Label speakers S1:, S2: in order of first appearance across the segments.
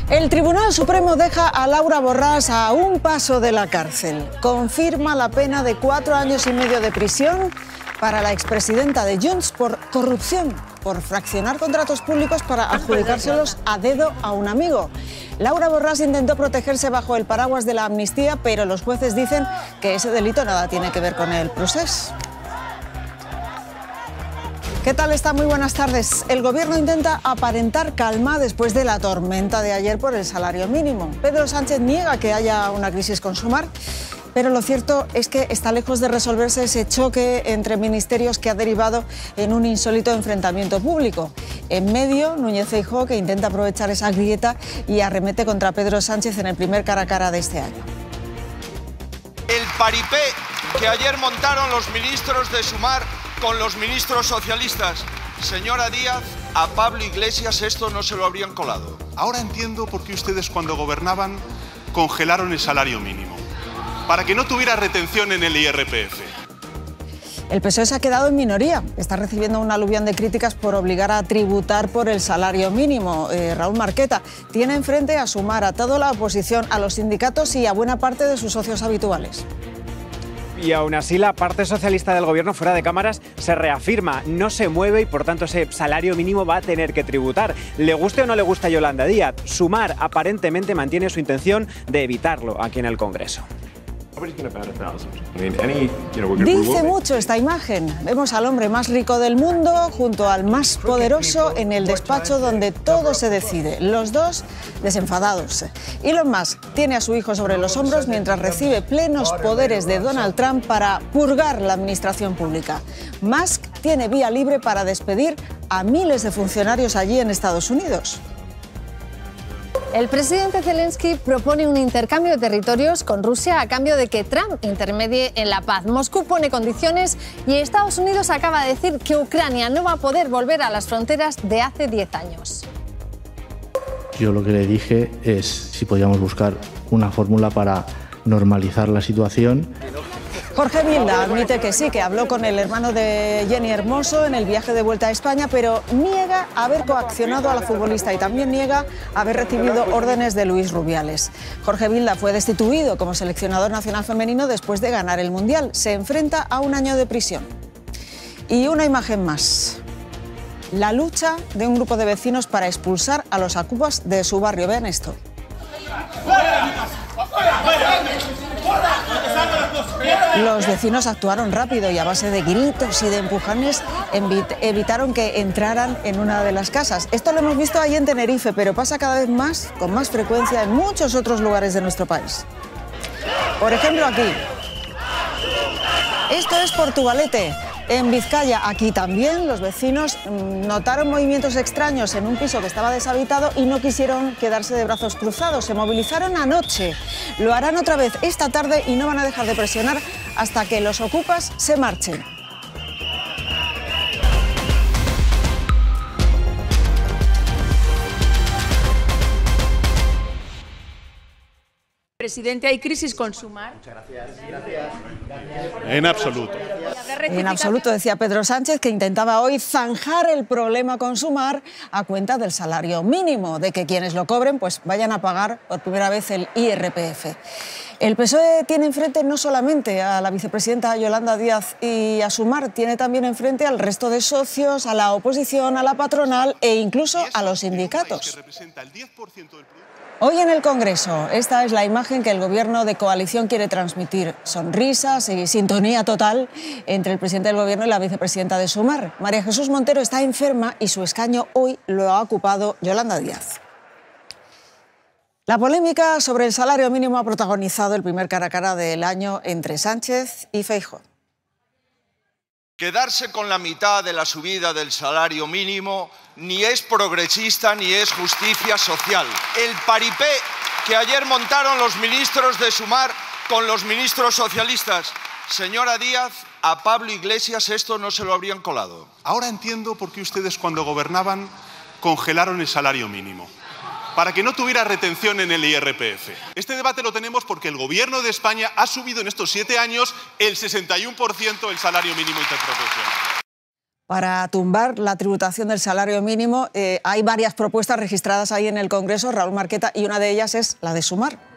S1: El Tribunal Supremo deja a Laura Borràs a un paso de la cárcel. Confirma la pena de 4 años y medio de prisión para la expresidenta de Junts por corrupción, por fraccionar contratos públicos para adjudicárselos a dedo a un amigo. Laura Borràs intentó protegerse bajo el paraguas de la amnistía, pero los jueces dicen que ese delito nada tiene que ver con el procés. ¿Qué tal está? Muy buenas tardes. El Gobierno intenta aparentar calma después de la tormenta de ayer por el salario mínimo. Pedro Sánchez niega que haya una crisis con Sumar, pero lo cierto es que está lejos de resolverse ese choque entre ministerios que ha derivado en un insólito enfrentamiento público. En medio, Núñez Feijóo, que intenta aprovechar esa grieta y arremete contra Pedro Sánchez en el primer cara a cara de este año.
S2: El paripé que ayer montaron los ministros de Sumar con los ministros socialistas. Señora Díaz, a Pablo Iglesias esto no se lo habrían colado.
S3: Ahora entiendo por qué ustedes cuando gobernaban congelaron el salario mínimo, para que no tuviera retención en el IRPF.
S1: El PSOE se ha quedado en minoría. Está recibiendo un aluvión de críticas por obligar a tributar por el salario mínimo. Raúl Marqueta tiene enfrente a Sumar, a toda la oposición, a los sindicatos y a buena parte de sus socios habituales.
S4: Y aún así la parte socialista del gobierno fuera de cámaras se reafirma, no se mueve y por tanto ese salario mínimo va a tener que tributar. Le guste o no le guste a Yolanda Díaz, Sumar aparentemente mantiene su intención de evitarlo aquí en el Congreso.
S1: Dice mucho esta imagen. Vemos al hombre más rico del mundo junto al más poderoso en el despacho donde todo se decide. Los dos desenfadados. Elon Musk tiene a su hijo sobre los hombros mientras recibe plenos poderes de Donald Trump para purgar la administración pública. Musk tiene vía libre para despedir a miles de funcionarios allí en Estados Unidos.
S5: El presidente Zelensky propone un intercambio de territorios con Rusia a cambio de que Trump intermedie en la paz. Moscú pone condiciones y Estados Unidos acaba de decir que Ucrania no va a poder volver a las fronteras de hace 10 años.
S6: Yo lo que le dije es si podíamos buscar una fórmula para normalizar la situación.
S1: Jorge Vilda admite que sí, que habló con el hermano de Jenny Hermoso en el viaje de vuelta a España, pero niega haber coaccionado a la futbolista y también niega haber recibido órdenes de Luis Rubiales. Jorge Vilda fue destituido como seleccionador nacional femenino después de ganar el Mundial. Se enfrenta a un año de prisión. Y una imagen más. La lucha de un grupo de vecinos para expulsar a los ocupas de su barrio. Vean esto. Los vecinos actuaron rápido y a base de gritos y de empujones evitaron que entraran en una de las casas. Esto lo hemos visto ahí en Tenerife, pero pasa cada vez más, con más frecuencia, en muchos otros lugares de nuestro país. Por ejemplo, aquí. Esto es Portugalete. En Vizcaya, aquí también, los vecinos notaron movimientos extraños en un piso que estaba deshabitado y no quisieron quedarse de brazos cruzados. Se movilizaron anoche. Lo harán otra vez esta tarde y no van a dejar de presionar hasta que los ocupas se marchen.
S7: Presidente, ¿hay crisis con Sumar?
S3: Muchas gracias. En absoluto.
S1: En absoluto, decía Pedro Sánchez, que intentaba hoy zanjar el problema con Sumar a cuenta del salario mínimo, de que quienes lo cobren pues vayan a pagar por primera vez el IRPF. El PSOE tiene enfrente no solamente a la vicepresidenta Yolanda Díaz y a Sumar, tiene también enfrente al resto de socios, a la oposición, a la patronal e incluso a los sindicatos. Hoy en el Congreso, esta es la imagen que el Gobierno de coalición quiere transmitir. Sonrisas y sintonía total entre el presidente del Gobierno y la vicepresidenta de Sumar. María Jesús Montero está enferma y su escaño hoy lo ha ocupado Yolanda Díaz. La polémica sobre el salario mínimo ha protagonizado el primer cara a cara del año entre Sánchez y Feijóo.
S2: Quedarse con la mitad de la subida del salario mínimo ni es progresista ni es justicia social. El paripé que ayer montaron los ministros de Sumar con los ministros socialistas. Señora Díaz, a Pablo Iglesias esto no se lo habrían colado.
S3: Ahora entiendo por qué ustedes cuando gobernaban congelaron el salario mínimo, para que no tuviera retención en el IRPF. Este debate lo tenemos porque el Gobierno de España ha subido en estos 7 años el 61% el salario mínimo interprofesional.
S1: Para tumbar la tributación del salario mínimo hay varias propuestas registradas ahí en el Congreso, Raúl Marqueta, y una de ellas es la de Sumar.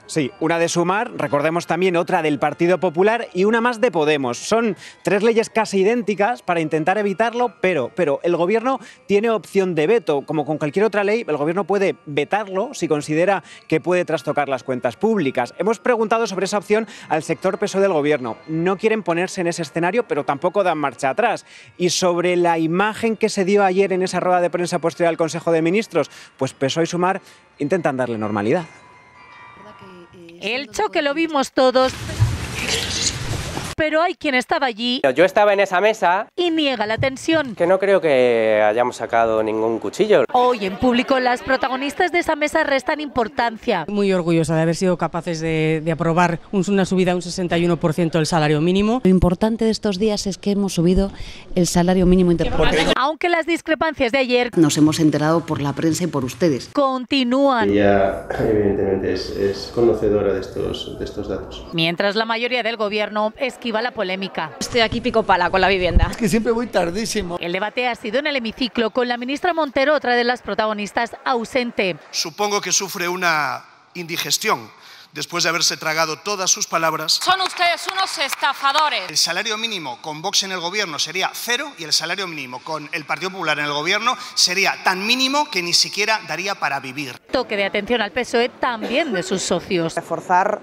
S4: Sí, una de Sumar, recordemos también otra del Partido Popular y una más de Podemos. Son 3 leyes casi idénticas para intentar evitarlo, pero el Gobierno tiene opción de veto. Como con cualquier otra ley, el Gobierno puede vetarlo si considera que puede trastocar las cuentas públicas. Hemos preguntado sobre esa opción al sector PSOE del Gobierno. No quieren ponerse en ese escenario, pero tampoco dan marcha atrás. Y sobre la imagen que se dio ayer en esa rueda de prensa posterior al Consejo de Ministros, pues PSOE y Sumar intentan darle normalidad.
S7: El choque lo vimos todos, pero hay quien estaba allí.
S8: Yo estaba en esa mesa
S7: y niega la tensión.
S8: Que no creo que hayamos sacado ningún cuchillo.
S7: Hoy en público las protagonistas de esa mesa restan importancia.
S9: Muy orgullosa de haber sido capaces de aprobar una subida de un 61% del salario mínimo.
S10: Lo importante de estos días es que hemos subido el salario mínimo interprofesional.
S7: Aunque las discrepancias de ayer
S10: nos hemos enterado por la prensa y por ustedes.
S7: Continúan.
S11: Ella evidentemente es conocedora de estos datos.
S7: Mientras la mayoría del Gobierno esquiva la polémica.
S12: Estoy aquí pico pala con la vivienda.
S13: Es que siempre voy tardísimo.
S7: El debate ha sido en el hemiciclo con la ministra Montero, otra de las protagonistas, ausente.
S14: Supongo que sufre una indigestión después de haberse tragado todas sus palabras.
S15: Son ustedes unos estafadores.
S14: El salario mínimo con Vox en el gobierno sería 0 y el salario mínimo con el Partido Popular en el gobierno sería tan mínimo que ni siquiera daría para vivir.
S7: Toque de atención al PSOE también de sus socios.
S16: Reforzar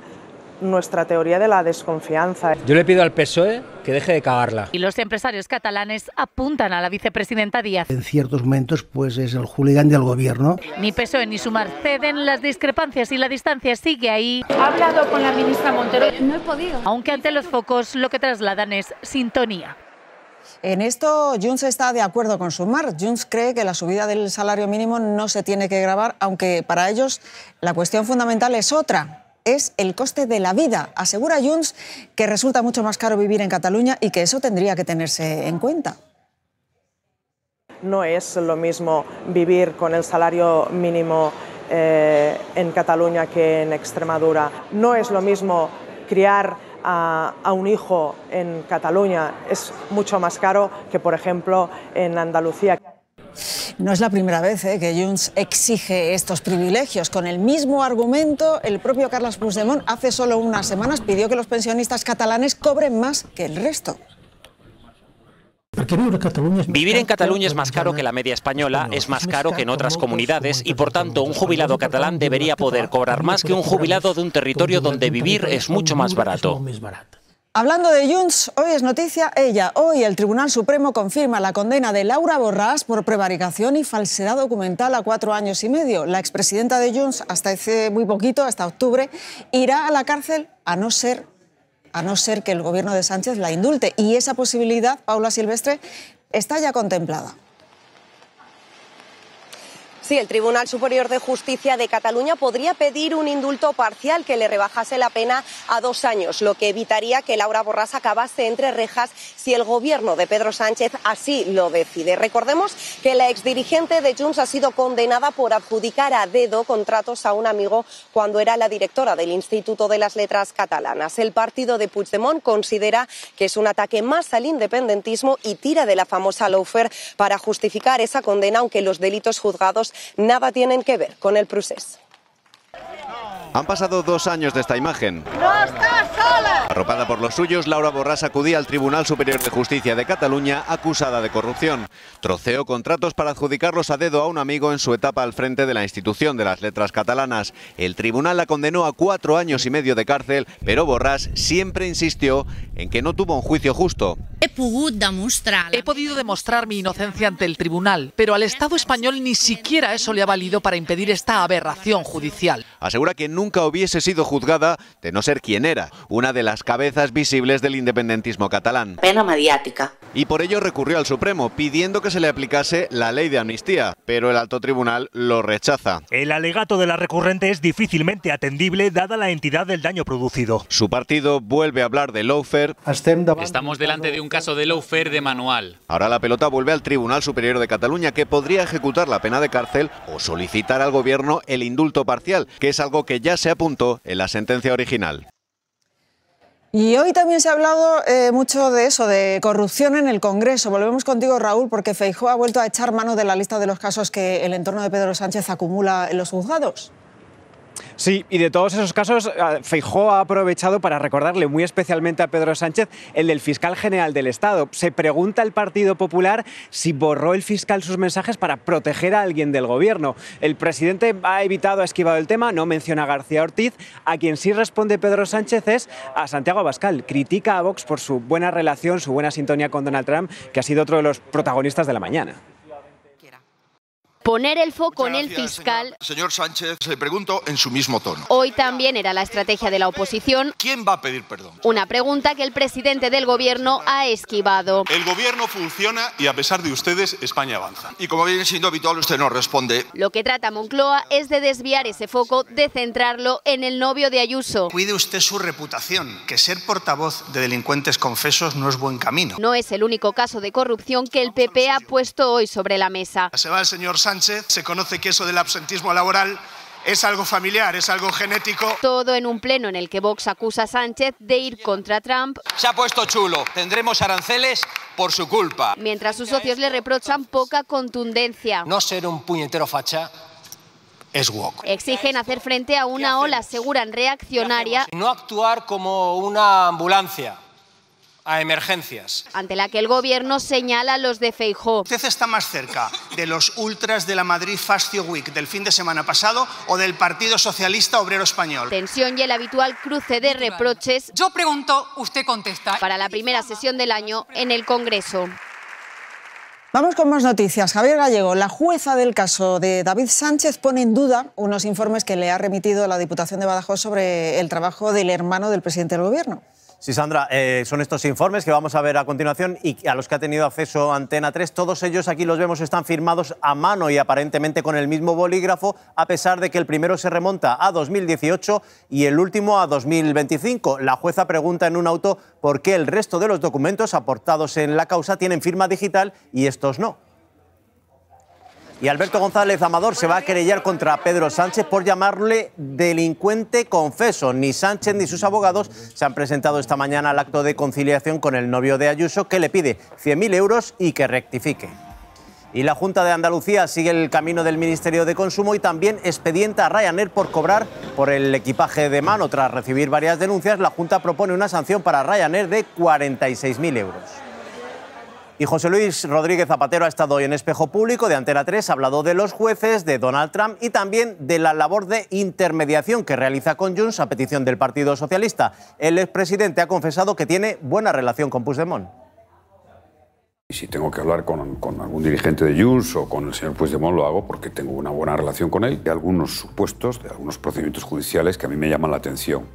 S16: nuestra teoría de la desconfianza.
S17: Yo le pido al PSOE que deje de cagarla.
S7: Y los empresarios catalanes apuntan a la vicepresidenta Díaz.
S13: En ciertos momentos pues es el hooligan del gobierno.
S7: Ni PSOE ni Sumar ceden, las discrepancias y la distancia sigue ahí.
S12: He hablado con la ministra Montero. No he podido.
S7: Aunque ante los focos lo que trasladan es sintonía.
S1: En esto Junts está de acuerdo con Sumar. Junts cree que la subida del salario mínimo no se tiene que gravar, aunque para ellos la cuestión fundamental es otra. Es el coste de la vida. Asegura Junts que resulta mucho más caro vivir en Cataluña y que eso tendría que tenerse en cuenta.
S16: No es lo mismo vivir con el salario mínimo en Cataluña que en Extremadura. No es lo mismo criar a un hijo en Cataluña. Es mucho más caro que, por ejemplo, en Andalucía.
S1: No es la primera vez que Junts exige estos privilegios. Con el mismo argumento, el propio Carles Puigdemont hace solo unas semanas pidió que los pensionistas catalanes cobren más que el resto.
S18: Vivir en Cataluña es más caro que la media española, es más caro que en otras comunidades y, por tanto, un jubilado catalán debería poder cobrar más que un jubilado de un territorio donde vivir es mucho más barato.
S1: Hablando de Junts, hoy es noticia ella. Hoy el Tribunal Supremo confirma la condena de Laura Borràs por prevaricación y falsedad documental a 4 años y medio. La expresidenta de Junts, hasta hace muy poquito, hasta octubre, irá a la cárcel a no ser que el gobierno de Sánchez la indulte. Y esa posibilidad, Paula Silvestre, está ya contemplada.
S19: Sí, el Tribunal Superior de Justicia de Cataluña podría pedir un indulto parcial que le rebajase la pena a 2 años, lo que evitaría que Laura Borràs acabase entre rejas si el gobierno de Pedro Sánchez así lo decide. Recordemos que la exdirigente de Junts ha sido condenada por adjudicar a dedo contratos a un amigo cuando era la directora del Instituto de las Letras Catalanas. El partido de Puigdemont considera que es un ataque más al independentismo y tira de la famosa lawfare para justificar esa condena, aunque los delitos juzgados nada tienen que ver con el procés.
S20: Han pasado 2 años de esta imagen.
S15: ¡No estás sola!
S20: Arropada por los suyos, Laura Borràs acudía al Tribunal Superior de Justicia de Cataluña acusada de corrupción. Troceó contratos para adjudicarlos a dedo a un amigo en su etapa al frente de la institución de las letras catalanas. El tribunal la condenó a 4 años y medio de cárcel, pero Borràs siempre insistió en que no tuvo un juicio justo.
S21: He podido demostrar mi inocencia ante el tribunal, pero al Estado español ni siquiera eso le ha valido para impedir esta aberración judicial.
S20: Asegura que nunca hubiese sido juzgada de no ser quien era, una de las cabezas visibles del independentismo catalán.
S10: Pena mediática.
S20: Y por ello recurrió al Supremo, pidiendo que se le aplicase la ley de amnistía, pero el alto tribunal lo rechaza.
S22: El alegato de la recurrente es difícilmente atendible dada la entidad del daño producido.
S20: Su partido vuelve a hablar de lawfare.
S23: Estamos delante de un caso de lawfare de manual.
S20: Ahora la pelota vuelve al Tribunal Superior de Cataluña, que podría ejecutar la pena de cárcel o solicitar al gobierno el indulto parcial, que es algo que ya se apuntó en la sentencia original.
S1: Y hoy también se ha hablado mucho de eso, de corrupción en el Congreso. Volvemos contigo, Raúl, porque Feijóo ha vuelto a echar mano de la lista de los casos que el entorno de Pedro Sánchez acumula en los juzgados.
S4: Sí, y de todos esos casos, Feijóo ha aprovechado para recordarle muy especialmente a Pedro Sánchez el del fiscal general del Estado. Se pregunta el Partido Popular si borró el fiscal sus mensajes para proteger a alguien del gobierno. El presidente ha evitado, ha esquivado el tema, no menciona a García Ortiz. A quien sí responde Pedro Sánchez es a Santiago Abascal. Critica a Vox por su buena relación, su buena sintonía con Donald Trump, que ha sido otro de los protagonistas de la mañana.
S2: Poner el foco en el fiscal.
S5: Señor Sánchez, le pregunto en su mismo tono.
S2: Hoy también era la estrategia de la oposición.
S5: ¿Quién va a pedir perdón?
S2: Una pregunta que el presidente del gobierno ha esquivado.
S3: El gobierno funciona y a pesar de ustedes, España avanza.
S5: Y como viene siendo habitual, usted no responde.
S2: Lo que trata Moncloa es de desviar ese foco, de centrarlo en el novio de Ayuso.
S14: Cuide usted su reputación, que ser portavoz de delincuentes confesos no es buen camino.
S2: No es el único caso de corrupción que el PP ha puesto hoy sobre la mesa.
S14: Se va el señor Sánchez, se conoce que eso del absentismo laboral es algo familiar, es algo genético.
S2: Todo en un pleno en el que Vox acusa a Sánchez de ir contra Trump.
S6: Se ha puesto chulo, tendremos aranceles por su culpa.
S2: Mientras sus socios le reprochan poca contundencia.
S6: No ser un puñetero facha es woke.
S2: Exigen hacer frente a una ola, aseguran, reaccionaria.
S6: No actuar como una ambulancia a emergencias.
S2: Ante la que el gobierno señala a los de Feijóo.
S14: ¿Usted está más cerca de los ultras de la Madrid Fascio Week del fin de semana pasado o del Partido Socialista Obrero Español?
S2: Tensión y el habitual cruce de reproches.
S15: Yo pregunto, usted contesta.
S2: Para la primera sesión del año en el Congreso.
S1: Vamos con más noticias. Javier Gallego, la jueza del caso de David Sánchez, pone en duda unos informes que le ha remitido la Diputación de Badajoz sobre el trabajo del hermano del presidente del Gobierno.
S24: Sí, Sandra, son estos informes que vamos a ver a continuación y a los que ha tenido acceso Antena 3. Todos ellos, aquí los vemos, están firmados a mano y aparentemente con el mismo bolígrafo, a pesar de que el primero se remonta a 2018 y el último a 2025. La jueza pregunta en un auto por qué el resto de los documentos aportados en la causa tienen firma digital y estos no. Y Alberto González Amador se va a querellar contra Pedro Sánchez por llamarle delincuente confeso. Ni Sánchez ni sus abogados se han presentado esta mañana al acto de conciliación con el novio de Ayuso, que le pide 100.000 euros y que rectifique. Y la Junta de Andalucía sigue el camino del Ministerio de Consumo y también expedienta a Ryanair por cobrar por el equipaje de mano. Tras recibir varias denuncias, la Junta propone una sanción para Ryanair de 46.000 euros. Y José Luis Rodríguez Zapatero ha estado hoy en Espejo Público de Antena 3, ha hablado de los jueces, de Donald Trump y también de la labor de intermediación que realiza con Junts a petición del Partido Socialista. El expresidente ha confesado que tiene buena relación con Puigdemont.
S25: Y si tengo que hablar con algún dirigente de Junts o con el señor Puigdemont, lo hago porque tengo una buena relación con él. Hay algunos supuestos de algunos procedimientos judiciales que a mí me llaman la atención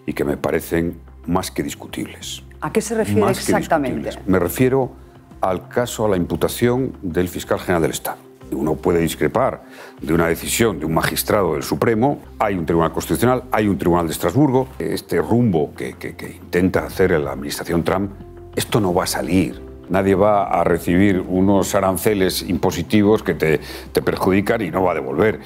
S25: y que me parecen más que discutibles.
S26: ¿A qué se refiere exactamente?
S25: Me refiero al caso, a la imputación del fiscal general del Estado. Uno puede discrepar de una decisión de un magistrado del Supremo, hay un tribunal constitucional, hay un tribunal de Estrasburgo. Este rumbo que intenta hacer la administración Trump, esto no va a salir. Nadie va a recibir unos aranceles impositivos que te perjudican y no va a devolver.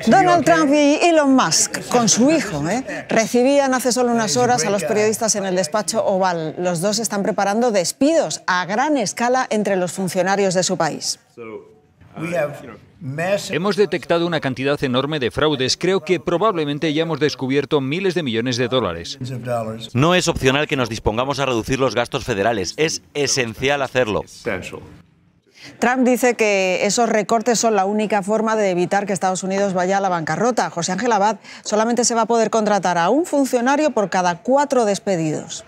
S1: Donald Trump y Elon Musk, con su hijo, recibían hace solo unas horas a los periodistas en el despacho Oval. Los dos están preparando despidos a gran escala entre los funcionarios de su país.
S27: Hemos detectado una cantidad enorme de fraudes. Creo que probablemente ya hemos descubierto miles de millones de dólares.
S28: No es opcional que nos dispongamos a reducir los gastos federales. Es esencial hacerlo.
S1: Trump dice que esos recortes son la única forma de evitar que Estados Unidos vaya a la bancarrota. José Ángel Abad, solamente se va a poder contratar a un funcionario por cada 4 despedidos.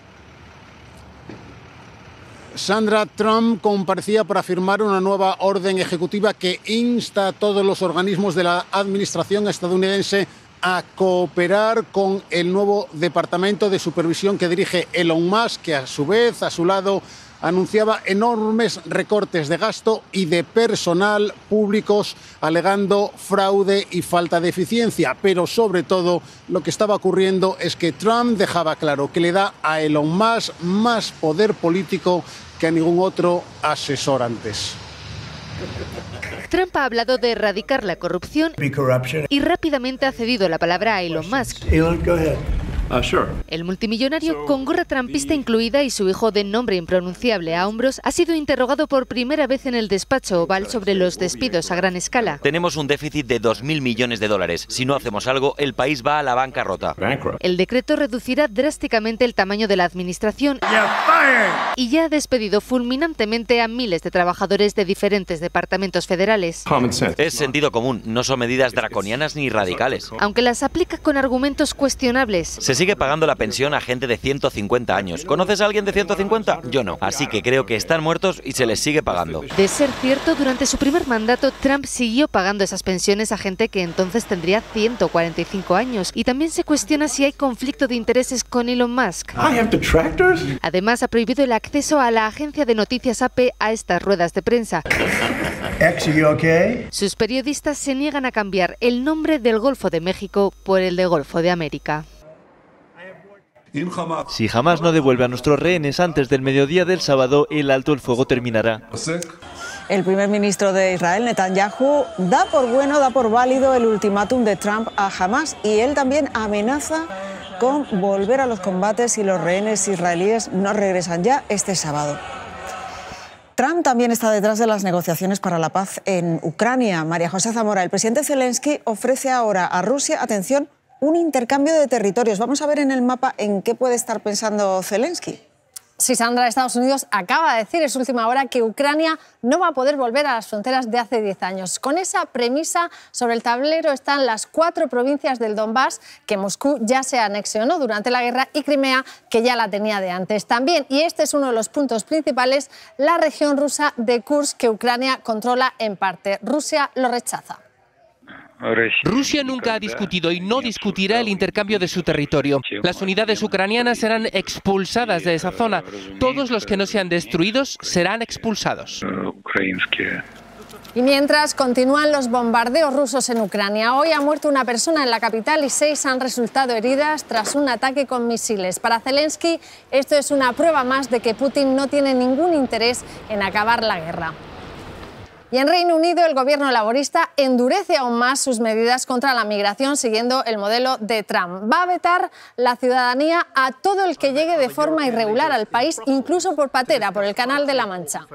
S29: Sandra, Trump comparecía para firmar una nueva orden ejecutiva que insta a todos los organismos de la administración estadounidense a cooperar con el nuevo departamento de supervisión que dirige Elon Musk, que a su vez, a su lado, anunciaba enormes recortes de gasto y de personal públicos, alegando fraude y falta de eficiencia. Pero sobre todo lo que estaba ocurriendo es que Trump dejaba claro que le da a Elon Musk más poder político que a ningún otro asesor antes.
S7: Trump ha hablado de erradicar la corrupción y rápidamente ha cedido la palabra a Elon Musk. El multimillonario con gorra trumpista incluida y su hijo de nombre impronunciable a hombros ha sido interrogado por primera vez en el despacho Oval sobre los despidos a gran escala.
S28: Tenemos un déficit de 2.000 millones de dólares. Si no hacemos algo, el país va a la bancarrota.
S7: El decreto reducirá drásticamente el tamaño de la administración y ya ha despedido fulminantemente a miles de trabajadores de diferentes departamentos federales.
S28: Es sentido común, no son medidas draconianas ni radicales.
S7: Aunque las aplica con argumentos cuestionables.
S28: Se sigue pagando la pensión a gente de 150 años. ¿Conoces a alguien de 150? Yo no. Así que creo que están muertos y se les sigue pagando.
S7: De ser cierto, durante su primer mandato, Trump siguió pagando esas pensiones a gente que entonces tendría 145 años. Y también se cuestiona si hay conflicto de intereses con Elon Musk. Además, ha prohibido el acceso a la agencia de noticias AP a estas ruedas de prensa. Sus periodistas se niegan a cambiar el nombre del Golfo de México por el de Golfo de América.
S8: Si Hamás no devuelve a nuestros rehenes antes del mediodía del sábado, el alto el fuego terminará.
S1: El primer ministro de Israel, Netanyahu, da por bueno, da por válido el ultimátum de Trump a Hamás y él también amenaza con volver a los combates si los rehenes israelíes no regresan ya este sábado. Trump también está detrás de las negociaciones para la paz en Ucrania. María José Zamora, el presidente Zelensky ofrece ahora a Rusia, atención, un intercambio de territorios. Vamos a ver en el mapa en qué puede estar pensando Zelensky.
S9: Sí, Sandra, Estados Unidos acaba de decir en su última hora que Ucrania no va a poder volver a las fronteras de hace 10 años. Con esa premisa sobre el tablero están las 4 provincias del Donbass que Moscú ya se anexionó durante la guerra y Crimea, que ya la tenía de antes. También, y este es uno de los puntos principales, la región rusa de Kursk que Ucrania controla en parte. Rusia lo rechaza.
S11: Rusia nunca ha discutido y no discutirá el intercambio de su territorio. Las unidades ucranianas serán expulsadas de esa zona. Todos los que no sean destruidos serán expulsados.
S9: Y mientras continúan los bombardeos rusos en Ucrania, hoy ha muerto una persona en la capital y 6 han resultado heridas tras un ataque con misiles. Para Zelensky, esto es una prueba más de que Putin no tiene ningún interés en acabar la guerra. Y en Reino Unido, el gobierno laborista endurece aún más sus medidas contra la migración siguiendo el modelo de Trump. Va a vetar la ciudadanía a todo el que llegue de forma irregular al país, incluso por patera, por el Canal de la Mancha.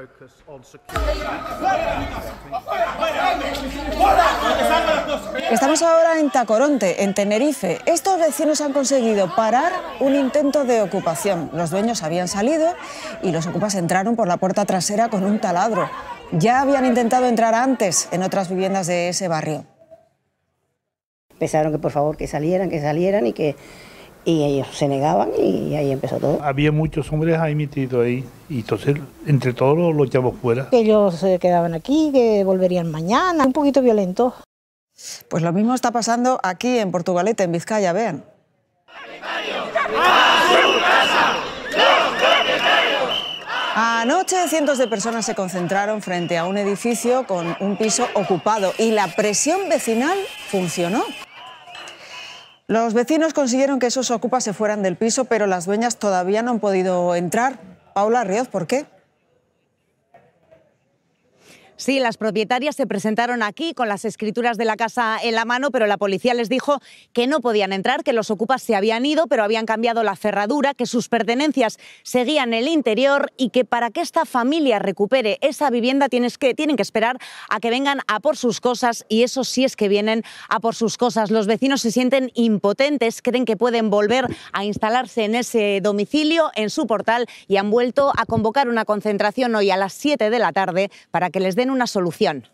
S1: Estamos ahora en Tacoronte, en Tenerife. Estos vecinos han conseguido parar un intento de ocupación. Los dueños habían salido y los ocupas entraron por la puerta trasera con un taladro. Ya habían intentado entrar antes en otras viviendas de ese barrio.
S12: Pensaron que por favor que salieran y ellos se negaban y ahí empezó todo.
S13: Había muchos hombres ahí metidos ahí y entonces entre todos los echamos fuera.
S12: Que ellos se quedaban aquí, que volverían mañana, un poquito violento.
S1: Pues lo mismo está pasando aquí en Portugalete, en Vizcaya, vean. Anoche cientos de personas se concentraron frente a un edificio con un piso ocupado y la presión vecinal funcionó. Los vecinos consiguieron que esos ocupas se fueran del piso, pero las dueñas todavía no han podido entrar. Paula Ríos, ¿por qué?
S16: Sí, las propietarias se presentaron aquí con las escrituras de la casa en la mano, pero la policía les dijo que no podían entrar, que los ocupas se habían ido, pero habían cambiado la cerradura, que sus pertenencias seguían en el interior y que para que esta familia recupere esa vivienda tienen que esperar a que vengan a por sus cosas, y eso sí es que vienen a por sus cosas. Los vecinos se sienten impotentes, creen que pueden volver a instalarse en ese domicilio, en su portal, y han vuelto a convocar una concentración hoy a las 7 de la tarde para que les den una solución.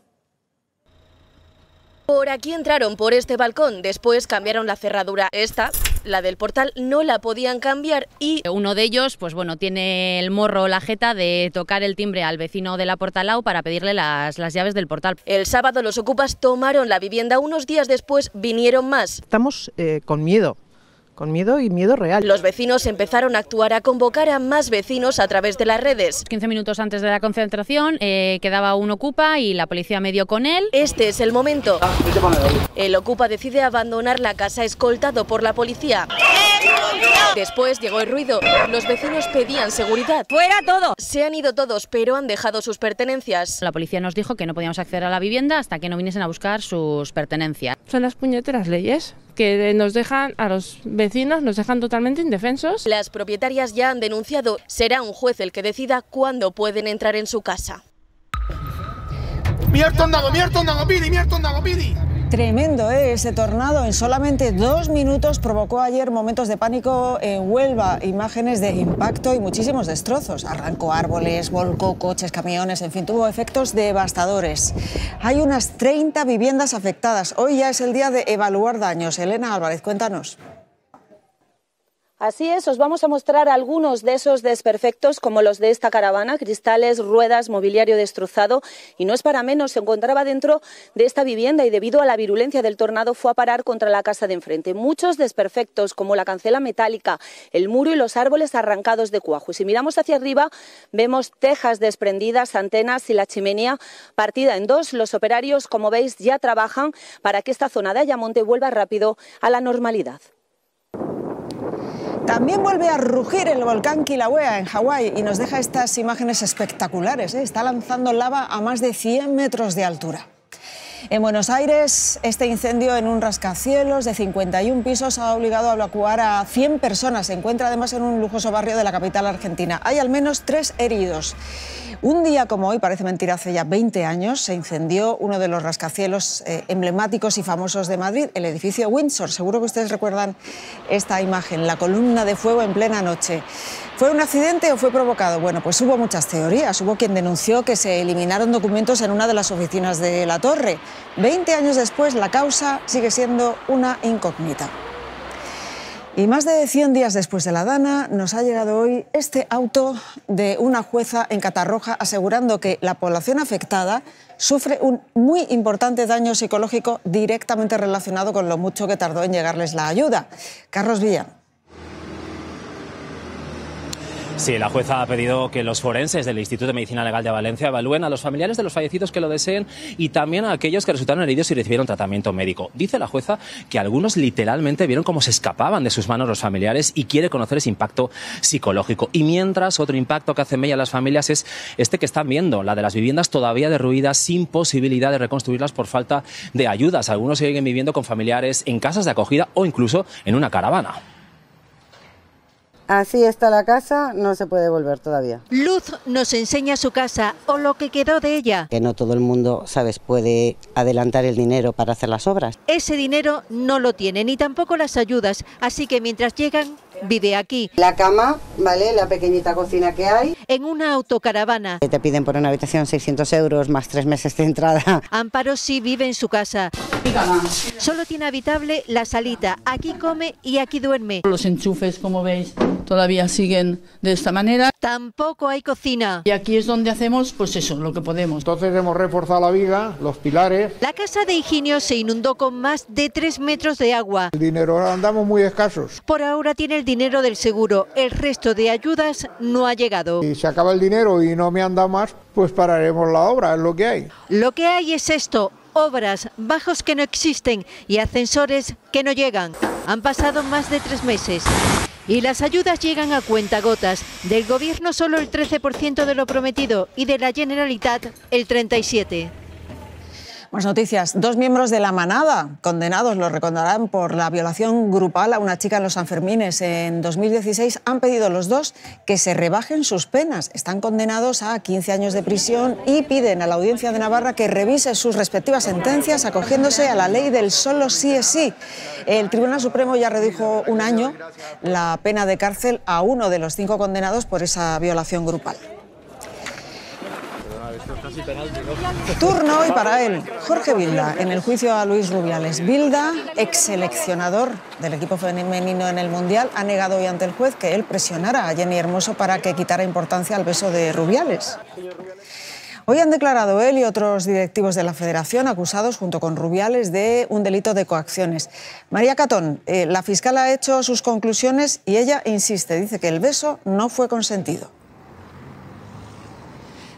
S17: Por aquí entraron, por este balcón, después cambiaron la cerradura. Esta, la del portal, no la podían cambiar y...
S18: Uno de ellos, pues bueno, tiene el morro, la jeta de tocar el timbre al vecino de la Portalao para pedirle las llaves del portal.
S17: El sábado los ocupas tomaron la vivienda, unos días después vinieron más.
S30: Estamos con miedo y miedo real.
S17: Los vecinos empezaron a actuar, a convocar a más vecinos a través de las redes.
S18: 15 minutos antes de la concentración quedaba un ocupa y la policía medio con él.
S17: Este es el momento. El ocupa decide abandonar la casa escoltado por la policía. Después llegó el ruido. Los vecinos pedían seguridad.
S18: ¡Fuera todo!
S17: Se han ido todos, pero han dejado sus pertenencias.
S18: La policía nos dijo que no podíamos acceder a la vivienda hasta que no viniesen a buscar sus pertenencias.
S3: Son las puñeteras leyes que nos dejan a los vecinos, nos dejan totalmente indefensos.
S17: Las propietarias ya han denunciado. Será un juez el que decida cuándo pueden entrar en su casa.
S1: Tremendo, ese tornado en solamente 2 minutos provocó ayer momentos de pánico en Huelva, imágenes de impacto y muchísimos destrozos. Arrancó árboles, volcó coches, camiones, en fin, tuvo efectos devastadores. Hay unas 30 viviendas afectadas. Hoy ya es el día de evaluar daños. Elena Álvarez, cuéntanos.
S4: Así es, os vamos a mostrar algunos de esos desperfectos como los de esta caravana, cristales, ruedas, mobiliario destrozado, y no es para menos, se encontraba dentro de esta vivienda y debido a la virulencia del tornado fue a parar contra la casa de enfrente. Muchos desperfectos como la cancela metálica, el muro y los árboles arrancados de cuajo. Y si miramos hacia arriba vemos tejas desprendidas, antenas y la chimenea partida en dos. Los operarios, como veis, ya trabajan para que esta zona de Ayamonte vuelva rápido a la normalidad.
S1: También vuelve a rugir el volcán Kilauea en Hawái y nos deja estas imágenes espectaculares. Está lanzando lava a más de 100 metros de altura. En Buenos Aires, este incendio en un rascacielos de 51 pisos ha obligado a evacuar a 100 personas. Se encuentra además en un lujoso barrio de la capital argentina. Hay al menos 3 heridos. Un día como hoy, parece mentira, hace ya 20 años, se incendió uno de los rascacielos emblemáticos y famosos de Madrid, el edificio Windsor. Seguro que ustedes recuerdan esta imagen, la columna de fuego en plena noche. ¿Fue un accidente o fue provocado? Bueno, pues hubo muchas teorías. Hubo quien denunció que se eliminaron documentos en una de las oficinas de la torre. 20 años después, la causa sigue siendo una incógnita. Y más de 100 días después de la Dana, nos ha llegado hoy este auto de una jueza en Catarroja asegurando que la población afectada sufre un muy importante daño psicológico directamente relacionado con lo mucho que tardó en llegarles la ayuda. Carlos Villán.
S5: Sí, la jueza ha pedido que los forenses del Instituto de Medicina Legal de Valencia evalúen a los familiares de los fallecidos que lo deseen y también a aquellos que resultaron heridos y recibieron tratamiento médico. Dice la jueza que algunos literalmente vieron cómo se escapaban de sus manos los familiares y quiere conocer ese impacto psicológico. Y mientras, otro impacto que hace mella a las familias es este que están viendo, la de las viviendas todavía derruidas sin posibilidad de reconstruirlas por falta de ayudas. Algunos siguen viviendo con familiares en casas de acogida o incluso en una caravana.
S12: Así está la casa, no se puede volver todavía.
S6: Luz nos enseña su casa o lo que quedó de ella.
S12: Que no todo el mundo, ¿sabes?, puede adelantar el dinero para hacer las obras.
S6: Ese dinero no lo tiene, ni tampoco las ayudas, así que mientras llegan, vive aquí.
S12: La cama, ¿vale?, la pequeñita cocina que hay.
S6: En una autocaravana.
S12: Te piden por una habitación 600 euros más 3 meses de entrada.
S6: Amparo sí vive en su casa. Solo tiene habitable la salita, aquí come y aquí duerme.
S10: Los enchufes, como veis, todavía siguen de esta manera.
S6: Tampoco hay cocina.
S10: Y aquí es donde hacemos, pues eso, lo que podemos.
S19: Entonces hemos reforzado la viga, los pilares.
S6: La casa de Higinio se inundó con más de 3 metros de agua.
S19: El dinero, ahora andamos muy escasos.
S6: Por ahora tiene el dinero del seguro, el resto de ayudas no ha llegado.
S19: Si se acaba el dinero y no me han dado más, pues pararemos la obra, es lo que hay.
S6: Lo que hay es esto. Obras, bajos que no existen y ascensores que no llegan. Han pasado más de 3 meses. Y las ayudas llegan a cuentagotas. Del Gobierno solo el 13% de lo prometido y de la Generalitat el 37%.
S1: Más noticias. 2 miembros de la manada condenados, lo recordarán, por la violación grupal a una chica en los Sanfermines en 2016, han pedido los dos que se rebajen sus penas. Están condenados a 15 años de prisión y piden a la Audiencia de Navarra que revise sus respectivas sentencias acogiéndose a la ley del solo sí es sí. El Tribunal Supremo ya redujo 1 año la pena de cárcel a uno de los 5 condenados por esa violación grupal. Turno hoy para él, Jorge Vilda, en el juicio a Luis Rubiales. Vilda, ex seleccionador del equipo femenino en el Mundial, ha negado hoy ante el juez que él presionara a Jenny Hermoso para que quitara importancia al beso de Rubiales. Hoy han declarado él y otros directivos de la Federación acusados junto con Rubiales de un delito de coacciones. María Catón, la fiscal ha hecho sus conclusiones y ella insiste, dice que el beso no fue consentido.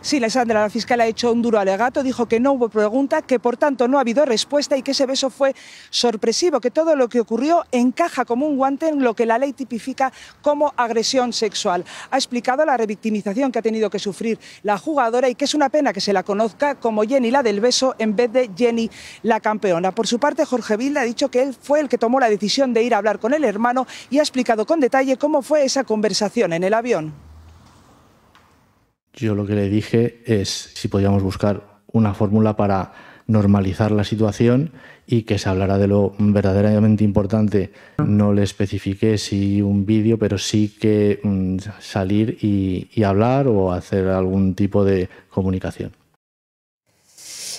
S2: Sí, la fiscal ha hecho un duro alegato, dijo que no hubo pregunta, que por tanto no ha habido respuesta y que ese beso fue sorpresivo, que todo lo que ocurrió encaja como un guante en lo que la ley tipifica como agresión sexual. Ha explicado la revictimización que ha tenido que sufrir la jugadora y que es una pena que se la conozca como Jenny la del beso en vez de Jenny la campeona. Por su parte, Jorge Vilda ha dicho que él fue el que tomó la decisión de ir a hablar con el hermano y ha explicado con detalle cómo fue esa conversación en el avión.
S14: Yo lo que le dije es si podíamos buscar una fórmula para normalizar la situación y que se hablara de lo verdaderamente importante. No le especifiqué si un vídeo, pero sí que salir y hablar o hacer algún tipo de comunicación.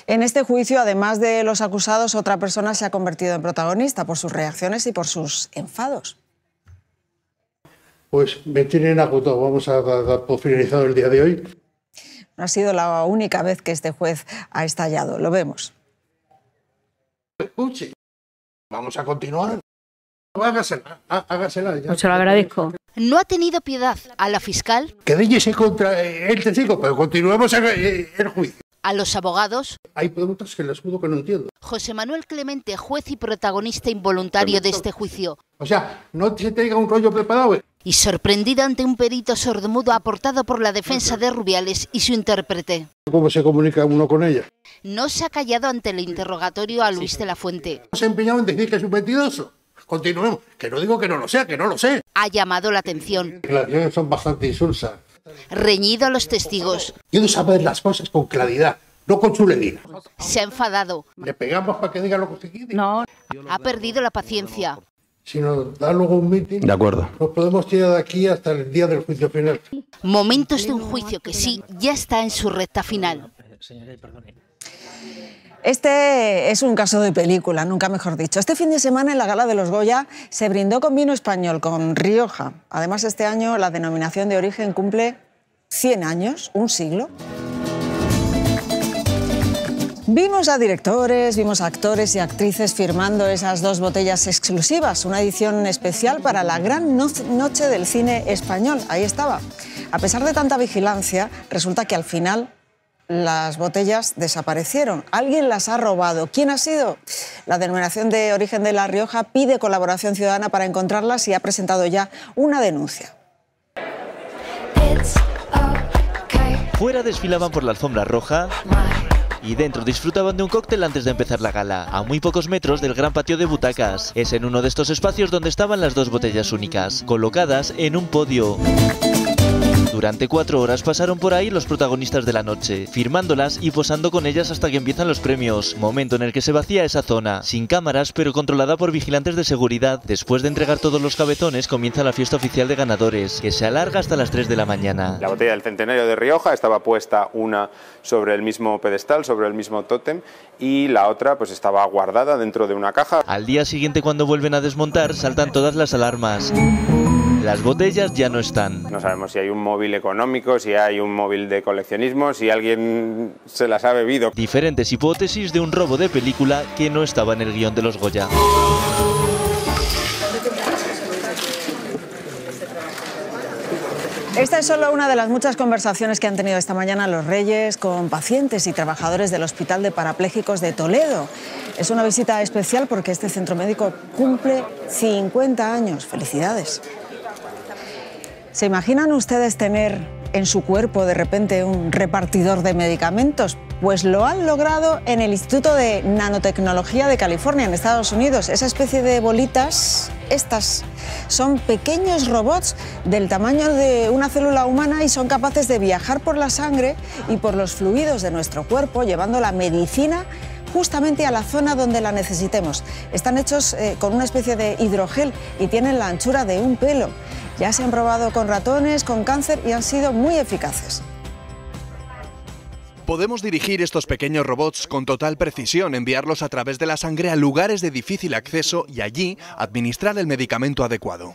S1: En este juicio, además de los acusados, otra persona se ha convertido en protagonista por sus reacciones y por sus enfados.
S29: Pues me tienen agotado. Vamos a dar por finalizado el día de hoy.
S1: No ha sido la única vez que este juez ha estallado. Lo vemos.
S29: Escuche, vamos a continuar. Hágasela.
S15: Mucho lo agradezco.
S20: ¿No ha tenido piedad a la fiscal?
S29: Quedéllese contra el testigo, pero continuemos el juicio.
S20: ¿A los abogados?
S29: Hay preguntas que les juro que no entiendo.
S20: José Manuel Clemente, juez y protagonista involuntario de este juicio.
S29: O sea, no se tenga un rollo preparado.
S20: Y sorprendida ante un perito sordomudo aportado por la defensa de Rubiales y su intérprete.
S29: ¿Cómo se comunica uno con ella?
S20: No se ha callado ante el interrogatorio a Luis de la Fuente.
S29: Se ha empeñado en decir que es un mentiroso. Continuemos. Que no digo que no lo sea, que no lo sé.
S20: Ha llamado la atención.
S29: Las declaraciones son bastante insulsas.
S20: Reñido a los testigos.
S29: Quiero saber las cosas con claridad, no con chulería.
S20: Se ha enfadado.
S29: ¿Le pegamos para que diga lo que quiere?
S20: No. Ha perdido la paciencia.
S29: Si nos da luego un mitin,
S27: de acuerdo,
S29: nos podemos tirar de aquí hasta el día del juicio final.
S20: Momentos de un juicio que sí, ya está en su recta final.
S1: Este es un caso de película, nunca mejor dicho. Este fin de semana en la Gala de los Goya se brindó con vino español, con Rioja. Además, este año la denominación de origen cumple 100 años, un siglo. Vimos a directores, vimos a actores y actrices firmando esas dos botellas exclusivas, una edición especial para la gran noche del cine español. Ahí estaba. A pesar de tanta vigilancia, resulta que al final las botellas desaparecieron. Alguien las ha robado. ¿Quién ha sido? La denominación de origen de La Rioja pide colaboración ciudadana para encontrarlas y ha presentado ya una denuncia.
S8: Fuera desfilaban por la alfombra roja y dentro disfrutaban de un cóctel antes de empezar la gala, a muy pocos metros del gran patio de butacas. Es en uno de estos espacios donde estaban las dos botellas únicas, colocadas en un podio. Durante 4 horas pasaron por ahí los protagonistas de la noche, firmándolas y posando con ellas hasta que empiezan los premios, momento en el que se vacía esa zona, sin cámaras pero controlada por vigilantes de seguridad. Después de entregar todos los cabezones comienza la fiesta oficial de ganadores, que se alarga hasta las 3 de la mañana.
S21: La botella del centenario de Rioja estaba puesta una sobre el mismo pedestal, sobre el mismo tótem, y la otra pues estaba guardada dentro de una caja.
S8: Al día siguiente, cuando vuelven a desmontar, saltan todas las alarmas. Las botellas ya no están.
S21: No sabemos si hay un móvil económico, si hay un móvil de coleccionismo, si alguien se las ha bebido.
S8: Diferentes hipótesis de un robo de película que no estaba en el guión de los Goya.
S1: Esta es solo una de las muchas conversaciones que han tenido esta mañana los Reyes con pacientes y trabajadores del Hospital de Parapléjicos de Toledo. Es una visita especial porque este centro médico cumple 50 años. ¡Felicidades! ¿Se imaginan ustedes tener en su cuerpo de repente un repartidor de medicamentos? Pues lo han logrado en el Instituto de Nanotecnología de California, en Estados Unidos. Esa especie de bolitas, estas son pequeños robots del tamaño de una célula humana y son capaces de viajar por la sangre y por los fluidos de nuestro cuerpo, llevando la medicina justamente a la zona donde la necesitemos. Están hechos con una especie de hidrogel y tienen la anchura de un pelo. Ya se han probado con ratones, con cáncer y han sido muy eficaces.
S22: Podemos dirigir estos pequeños robots con total precisión, enviarlos a través de la sangre a lugares de difícil acceso y allí administrar el medicamento adecuado.